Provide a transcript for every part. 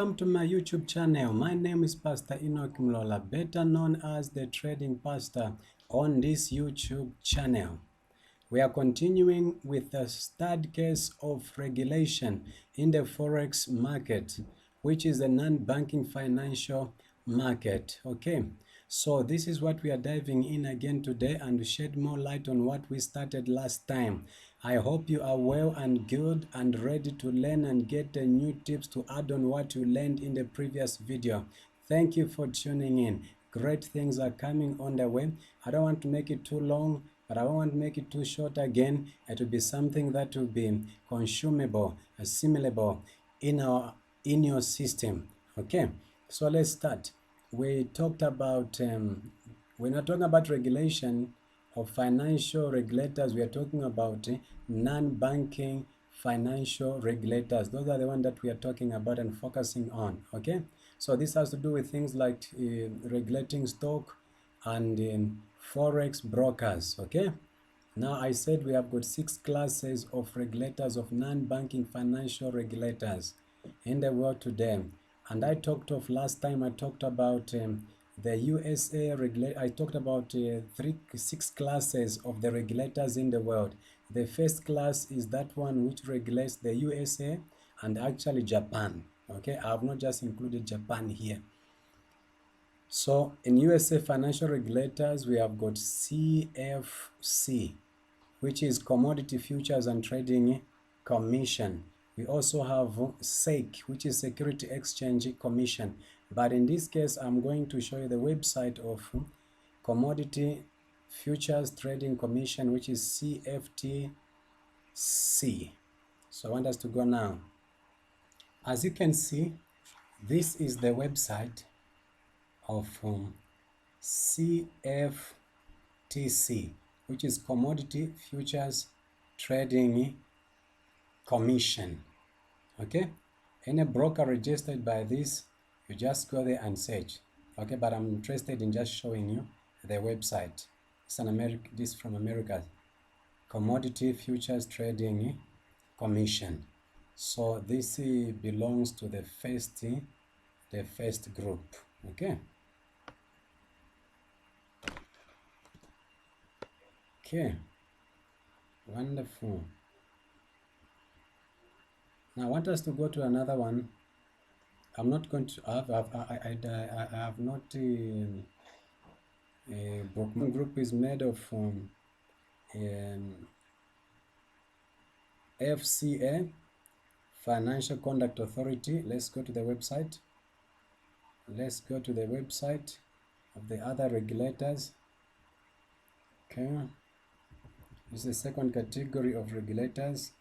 Welcome to my YouTube channel. My name is Pastor Enoch Mlola, better known as the Trading Pastor on this YouTube channel. We are continuing with the third case of regulation in the Forex market, which is a non-banking financial market. Okay, so this is what we are diving in again today and to shed more light on what we started last time. I hope you are well and good and ready to learn and get the new tips to add on what you learned in the previous video. Thank you for tuning in. Great things are coming on the way. I don't want to make it too long, but I don't want to make it too short again. It will be something that will be consumable, assimilable in your system. Okay, so let's start. We talked about we're not talking about regulation of financial regulators. We are talking about non-banking financial regulators. Those are the ones that we are talking about and focusing on. Okay, so this has to do with things like regulating stock and Forex brokers. Okay, now I said we have got 6 classes of regulators, of non-banking financial regulators in the world today. And I talked of last time, I talked about the USA regulator. I talked about 6 classes of the regulators in the world. The first class is that one which regulates the USA and actually Japan. Okay, I have not just included Japan here. So in USA financial regulators, we have got CFC, which is Commodity Futures and Trading Commission. We also have SEC, which is Security Exchange Commission. But in this case, I'm going to show you the website of Commodity Futures Trading Commission, which is CFTC. So I want us to go now. As you can see, this is the website of CFTC, which is Commodity Futures Trading Commission. Okay, any broker registered by this, you just go there and search. Okay, but I'm interested in just showing you the website. This is from America, Commodity Futures Trading Commission. So this belongs to the first group. Okay. Okay, wonderful. Now I want us to go to another one. I'm not going to I have not Brookman group is made of FCA, Financial Conduct Authority. Let's go to the website. Let's go to the website of the other regulators. Okay, this is the second category of regulators.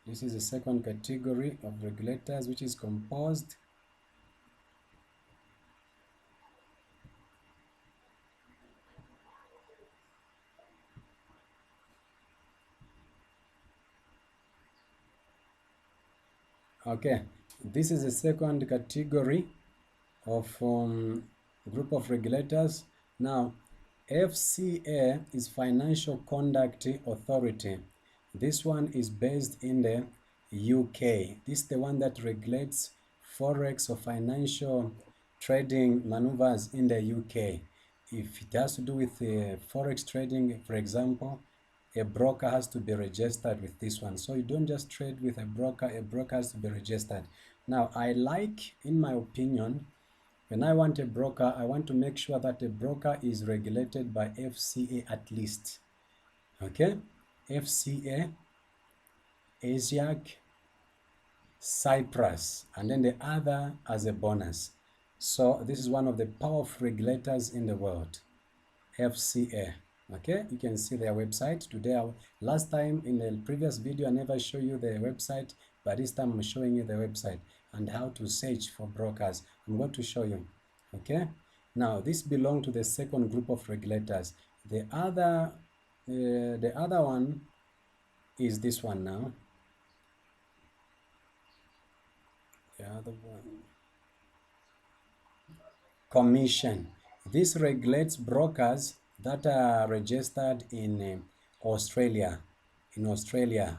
This is the second category of regulators, which is composed okay, this is the second category of group of regulators. Now, FCA is Financial Conduct Authority. This one is based in the UK. This is the one that regulates Forex or financial trading maneuvers in the UK. If it has to do with Forex trading, for example, a broker has to be registered with this one. So you don't just trade with a broker has to be registered. Now, I like, in my opinion, when I want a broker, I want to make sure that the broker is regulated by FCA at least. Okay? FCA, ASIAC, Cyprus, and then the other as a bonus. So this is one of the powerful regulators in the world, FCA. Okay, you can see their website. Today, last time in the previous video, I never show you the website, but this time I'm showing you the website and how to search for brokers. I'm going to show you. Okay, now this belongs to the second group of regulators. The other one is this one now. The other one, commission. This regulates brokers that are registered in Australia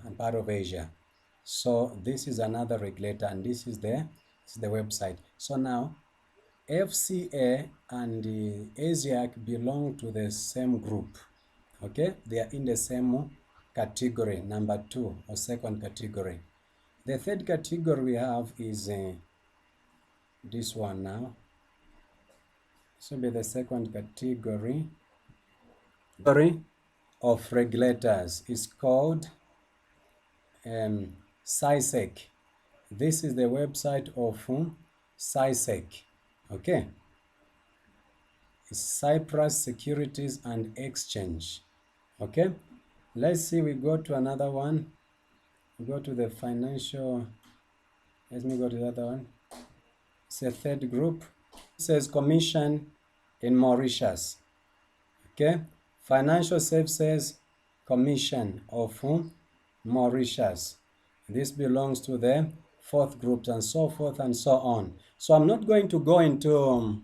and part of Asia. So this is another regulator, and this is the website. So now FCA and ASIAC belong to the same group. Okay, they are in the same category, number 2 or second category. The third category we have is this one now. This will be the second category of regulators. Is called SISEC. This is the website of SISEC. Okay, it's Cyprus Securities and Exchange. Okay, let's see, we go to another one. We go to the financial. Let me go to the other one. It's a third group. It says Commission in Mauritius. Okay, Financial Services Commission of Mauritius. This belongs to the fourth group, and so forth and so on. So I'm not going to go into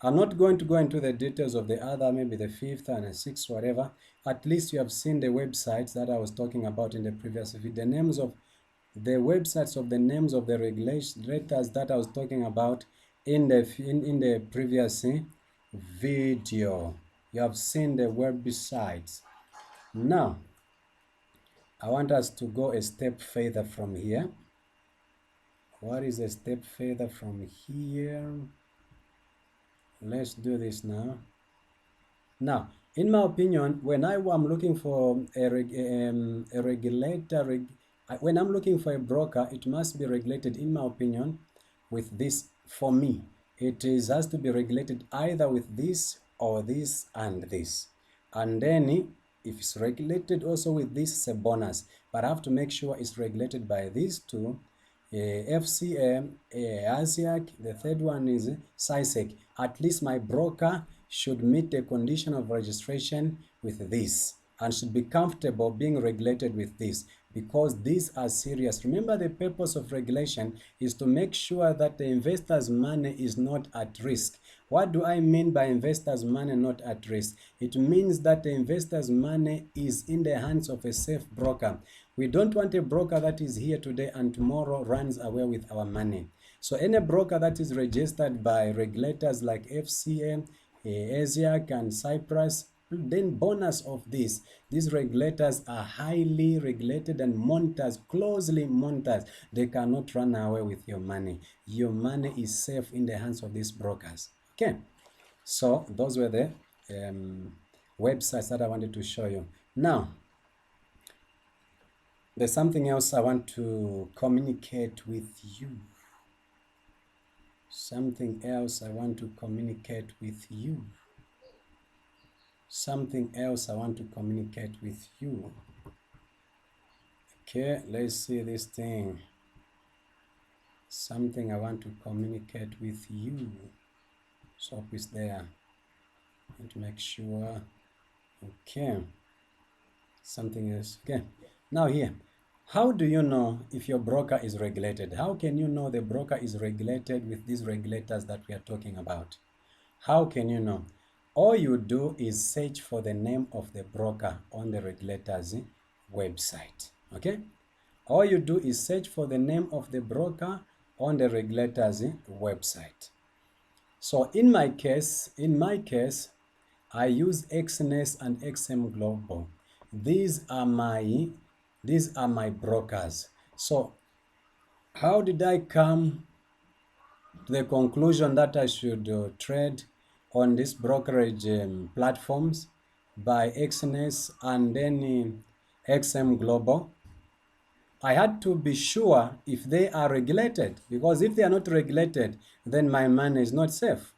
the details of the other, maybe the fifth and the sixth, whatever. At least you have seen the websites that I was talking about in the previous video. The names of the websites of the names of the regulators that I was talking about in the previous video. You have seen the websites. Now, I want us to go a step further from here. What is a step further from here? Let's do this now. Now, in my opinion, when I am looking for a regulator, when I'm looking for a broker, it must be regulated, in my opinion, with this. For me, it has to be regulated either with this or this and this. And then if it's regulated also with this, it's a bonus. But I have to make sure it's regulated by these two. FCA, ASIAC, the third one is SISEC. At least my broker should meet the condition of registration with this and should be comfortable being regulated with this, because these are serious. Remember, the purpose of regulation is to make sure that the investor's money is not at risk. What do I mean by investor's money not at risk? It means that the investor's money is in the hands of a safe broker. We don't want a broker that is here today and tomorrow runs away with our money. So any broker that is registered by regulators like FCA, ASIAC and Cyprus, then bonus of this, these regulators are highly regulated and monitors, closely monitors. They cannot run away with your money. Your money is safe in the hands of these brokers. Okay, so those were the websites that I wanted to show you. Now, there's something else I want to communicate with you. Something else I want to communicate with you. Something else I want to communicate with you. Okay, let's see this thing. Something I want to communicate with you. So is there. And make sure. Okay. Something else. Okay. Now here. How do you know if your broker is regulated? How can you know the broker is regulated with these regulators that we are talking about? How can you know? All you do is search for the name of the broker on the regulator's website. Okay? All you do is search for the name of the broker on the regulator's website. So in my case, I use XNS and XM Global. These are my brokers. So how did I come to the conclusion that I should trade on these brokerage platforms by XNS and then XM Global? I had to be sure if they are regulated, because if they are not regulated, then my money is not safe.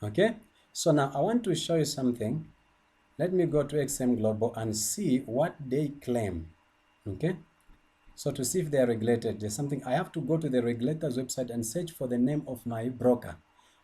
Okay, so now I want to show you something. Let me go to XM Global and see what they claim. Okay, so to see if they are regulated, there's something I have to go to the regulator's website and search for the name of my broker.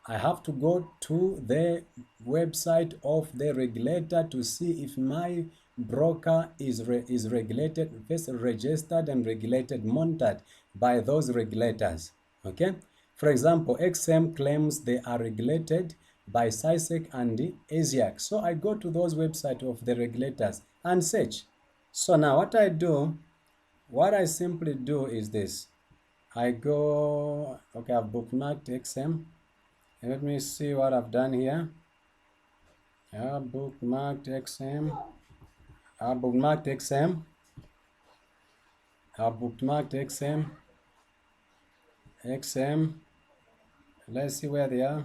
I have to go to the website of the regulator to see if my broker is regulated, first registered and regulated, monitored by those regulators. Okay, for example, XM claims they are regulated by SISEC and ASIAC. So I go to those websites of the regulators and search. So now what I do, what I simply do is this. I go, okay, I've bookmarked XM. Let me see what I've done here. I bookmarked XM. I bookmarked XM. I bookmarked XM. XM. Let's see where they are.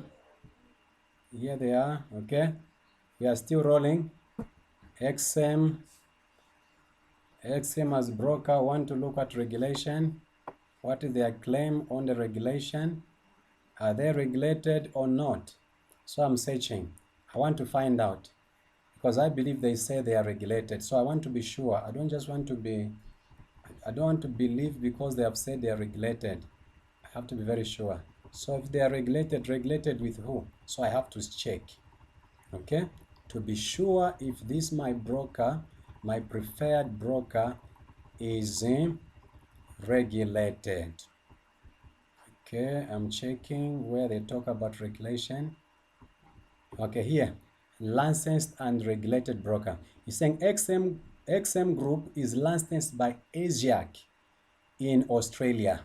Here they are. Okay. We are still rolling. XM. XM as broker want to look at regulation. What is their claim on the regulation? Are they regulated or not? So I'm searching. I want to find out because I believe they say they are regulated. So I want to be sure. I don't want to believe because they have said they are regulated. I have to be very sure. So if they are regulated with who? So I have to check. Okay? To be sure if this my broker, my preferred broker is regulated. Okay, I'm checking where they talk about regulation. Okay, here, licensed and regulated broker. He's saying XM Group is licensed by ASIAC in Australia.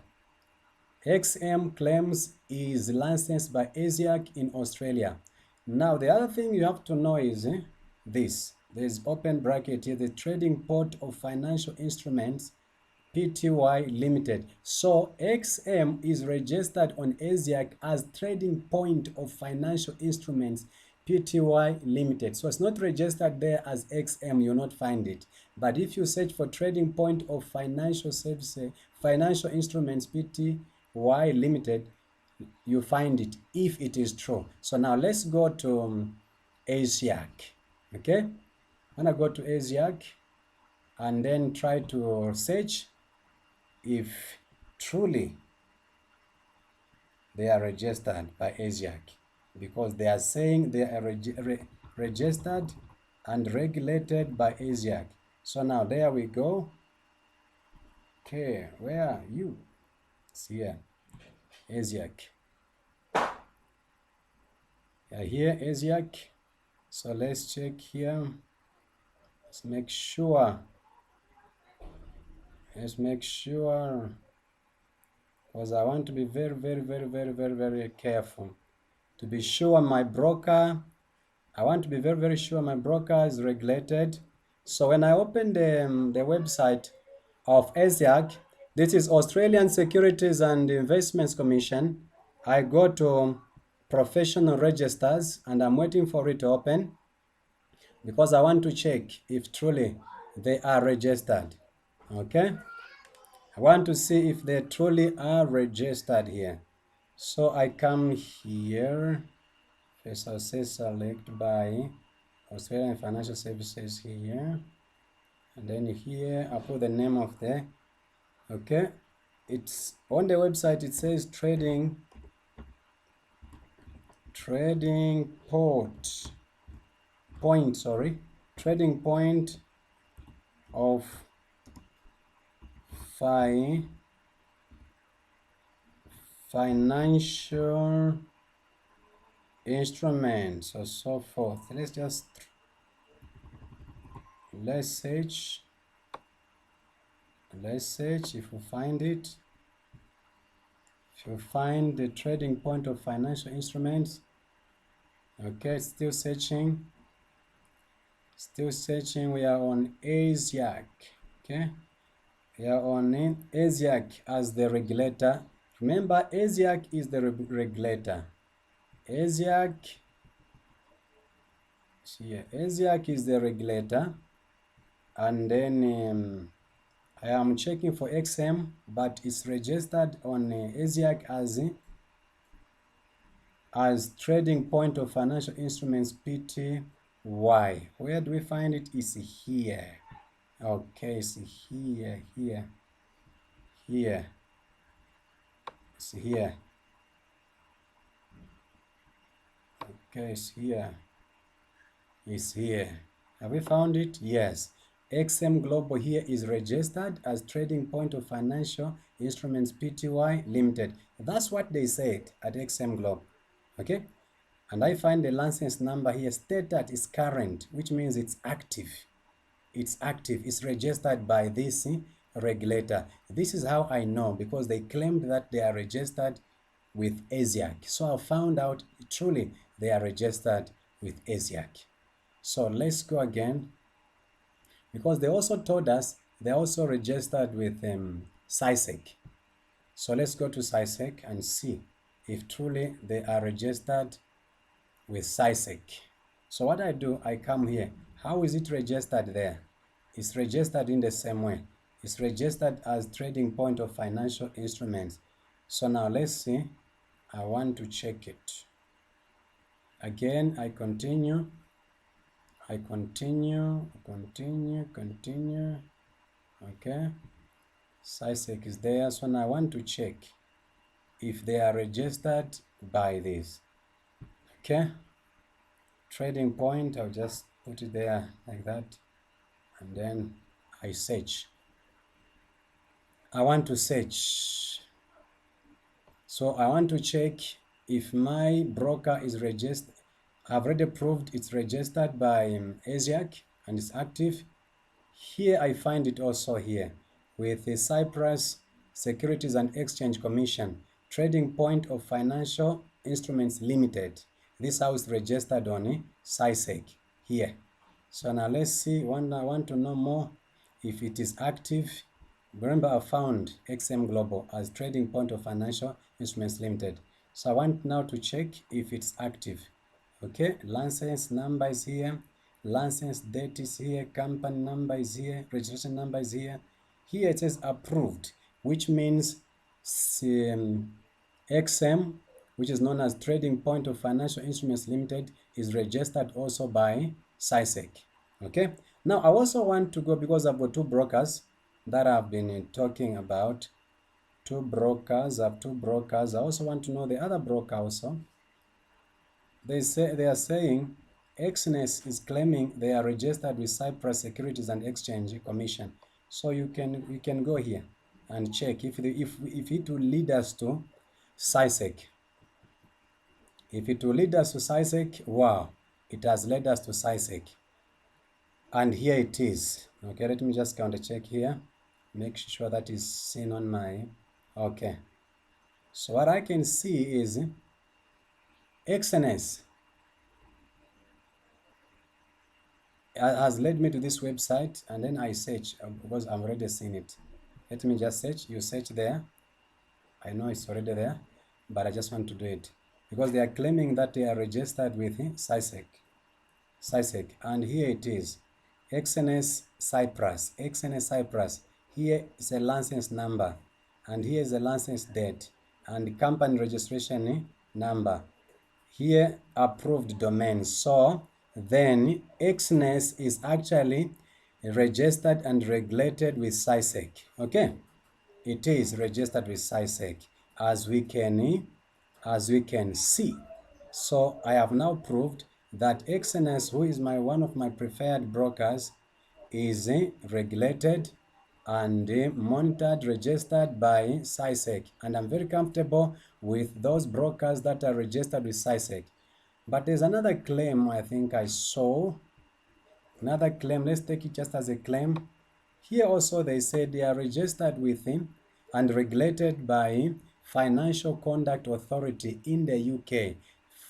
XM claims is licensed by ASIAC in Australia. Now, the other thing you have to know is this. There's open bracket here, the trading port of financial instruments Pty Limited. So XM is registered on ASIAC as trading point of financial instruments Pty Limited. So it's not registered there as XM, you'll not find it. But if you search for trading point of financial services, financial instruments Pty Limited, you find it if it is true. So now let's go to ASIAC. Okay, I'm gonna go to ASIAC and then try to search if truly they are registered by ASIAC, because they are saying they are registered and regulated by ASIAC. So now there we go. Okay, where are you? It's here, ASIAC. Yeah, here ASIAC. So let's check here. Let's make sure. Let's make sure, because I want to be very careful to be sure my broker. I want to be very sure my broker is regulated. So when I open the website of ASIAC, this is Australian Securities and Investments Commission. I go to professional registers and I'm waiting for it to open because I want to check if truly they are registered. Okay, I want to see if they truly are registered here. So I come here. First I'll say select by Australian Financial Services here. And then here I'll put the name of the, okay. It's on the website, it says trading point of financial instruments or so forth. Let's search if we find it. If you find the trading point of financial instruments. Okay, still searching. We are on ASIAC. Okay, we are on ASIAC as the regulator. Remember, ASIAC is the regulator. ASIAC is the regulator. And then I am checking for XM, but it's registered on ASIAC as trading point of financial instruments Pty. Where do we find it? It's here. Okay, it's here. It's here. Okay, it's here. Have we found it? Yes. XM Global here is registered as trading point of financial instruments Pty Limited. That's what they said at XM Global. Okay, and I find the license number here stated is current, which means it's active. It's registered by this regulator. This is how I know, because they claimed that they are registered with ASIAC. So I found out truly they are registered with ASIAC. So let's go again, because they also told us they're also registered with SISEC. So let's go to SISEC and see if truly they are registered with SISEC. So what I do, I come here. How is it registered there? It's registered in the same way. It's registered as trading point of financial instruments. So now let's see. I want to check it. Again, I continue. Continue. Okay. SISEC is there. So now I want to check if they are registered by this. Okay. Trading point, I'll just put it there like that, and then I search. I want to search. So I want to check if my broker is registered. I've already proved it's registered by ASIAC and it's active. Here I find it also here with the Cyprus Securities and Exchange Commission, Trading Point of Financial Instruments Limited. This house registered on SISEC here. So now let's see. I want to know more if it is active. Remember, I found XM Global as Trading Point of Financial Instruments Limited. So I want now to check if it's active. Okay, license number is here, license date is here, company number is here, registration number is here. Here it says approved, which means XM, which is known as Trading Point of Financial Instruments Limited, is registered also by SISEC. Okay, now I also want to go, because I've got two brokers that I've been talking about. Two brokers. I also want to know the other broker also. They are saying XNS is claiming they are registered with Cyprus Securities and Exchange Commission. So you can go here and check if it will lead us to SISEC. If it will lead us to SISEC, wow, it has led us to SISEC. And here it is. Okay, let me just counter check here. Make sure that is seen on my, okay. So what I can see is XNS has led me to this website, and then I search because I've already seen it. Let me just search. You search there. I know it's already there, but I just want to do it because they are claiming that they are registered with SISEC. And here it is, XNS Cyprus. Here is a license number, and here is a license date, and company registration number. Here approved domain. So then XNS is actually registered and regulated with SISEC. Okay, it is registered with SISEC, as we can see. So I have now proved that XNS, who is one of my preferred brokers, is regulated and monitored, registered by SISEC, and I'm very comfortable with those brokers that are registered with SISEC. But there's another claim I think I saw. Another claim, let's take it just as a claim. Here also they said they are registered with and regulated by Financial Conduct Authority in the UK.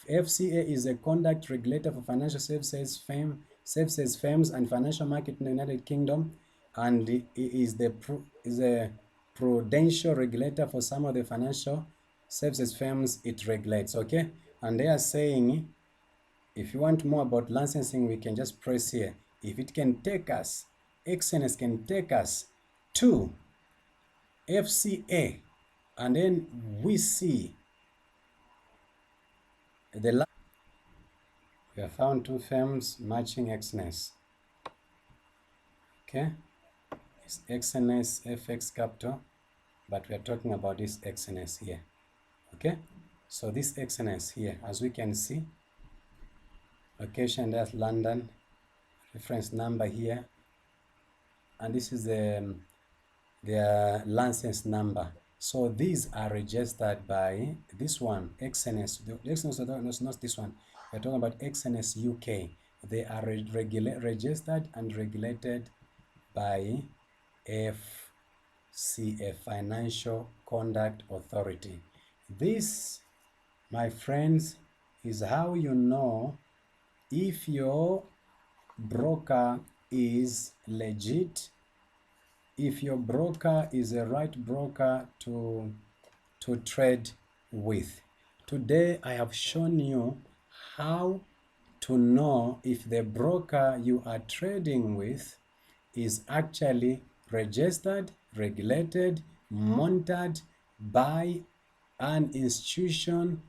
FCA is a conduct regulator for financial services firms and financial market in the United Kingdom, and it is a prudential regulator for some of the financial services firms it regulates. Okay, and they are saying if you want more about licensing, we can just press here. If it can take us, XNS can take us to FCA, and then we see we have found two firms matching XNS. Okay, it's XNS FX Capital, but we are talking about this XNS here. Okay, so this XNS here, as we can see, location that's London, reference number here, and this is their license number. So these are registered by this one, XNS. The XNS is not this one. We're talking about XNS UK. They are registered and regulated by a Financial Conduct Authority. This, my friends, is how you know if your broker is legit, if your broker is a right broker to trade with. Today I have shown you how to know if the broker you are trading with is actually registered, regulated, monitored by an institution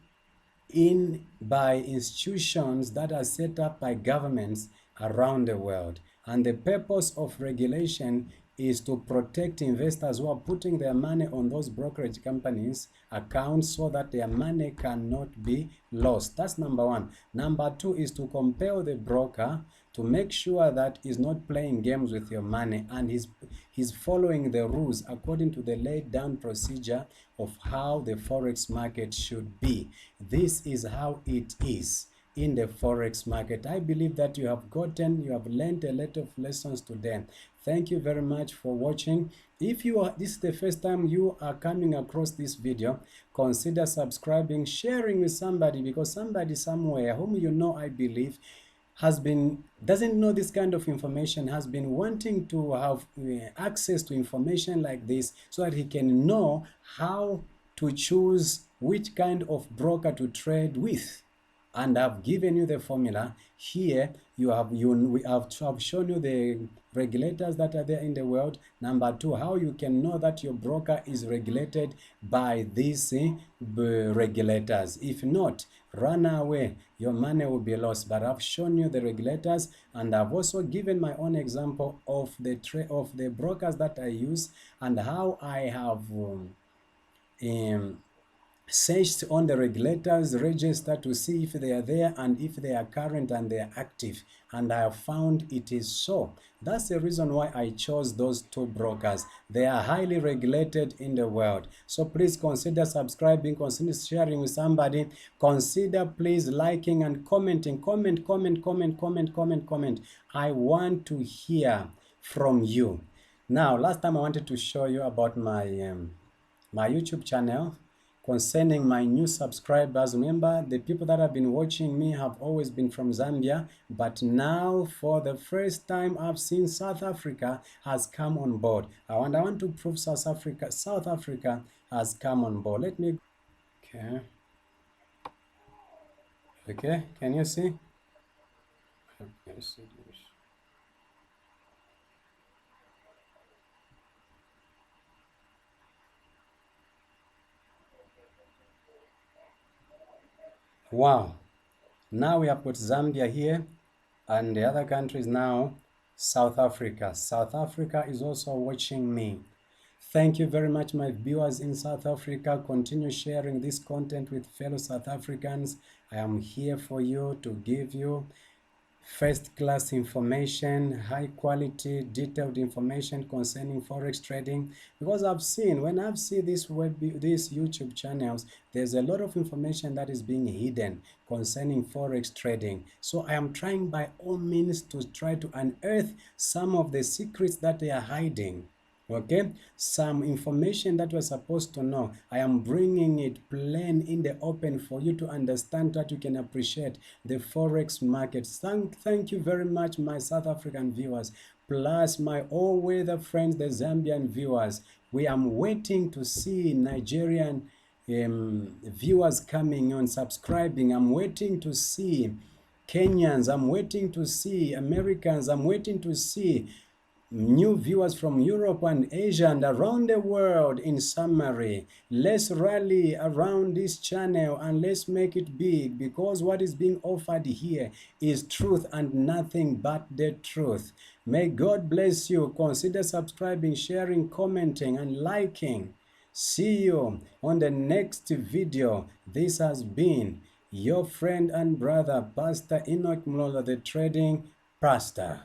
by institutions that are set up by governments around the world. And the purpose of regulation is to protect investors who are putting their money on those brokerage companies' accounts so that their money cannot be lost. That's number one. Number two is to compel the broker to make sure that he's not playing games with your money and he's following the rules according to the laid down procedure of how the forex market should be. This is how it is in the forex market. I believe that you have learned a lot of lessons today. Thank you very much for watching. If this is the first time you are coming across this video, consider subscribing, sharing with somebody, because somebody somewhere whom you know, I believe, doesn't know this kind of information, has been wanting to have access to information like this so that he can know how to choose which kind of broker to trade with. And I've given you the formula here. We have shown you the regulators that are there in the world. Number two, how you can know that your broker is regulated by these regulators. If not, run away, your money will be lost. But I've shown you the regulators, and I've also given my own example of the brokers that I use and how I have searched on the regulators register to see if they are there and if they are current and they are active, and I have found it is so. That's the reason why I chose those two brokers. They are highly regulated in the world. So please consider subscribing, consider sharing with somebody, consider please liking and commenting. Comment. I want to hear from you. Now, last time I wanted to show you about my YouTube channel concerning my new subscribers. Remember, the people that have been watching me have always been from Zambia, but now for the first time I've seen South Africa has come on board. I want to prove South Africa has come on board. Let me, okay, can you see? Wow, now we have got Zambia here, and the other country is now South Africa. South Africa is also watching me. Thank you very much, my viewers in South Africa. Continue sharing this content with fellow South Africans. I am here for you to give you first-class information, high quality, detailed information concerning forex trading, because when I've seen these YouTube channels, there's a lot of information that is being hidden concerning forex trading. So I am trying by all means to try to unearth some of the secrets that they are hiding. Okay, some information that we're supposed to know, I am bringing it plain in the open for you to understand, that you can appreciate the forex market. Thank you very much, my South African viewers, plus my all-weather friends, the Zambian viewers. We are waiting to see Nigerian viewers coming on, subscribing. I'm waiting to see Kenyans. I'm waiting to see Americans. I'm waiting to see new viewers from Europe and Asia and around the world. In summary, let's rally around this channel and let's make it big, because what is being offered here is truth and nothing but the truth. May God bless you. Consider subscribing, sharing, commenting, and liking. See you on the next video. This has been your friend and brother, Pastor Enoch Mlola, the Trading Pastor.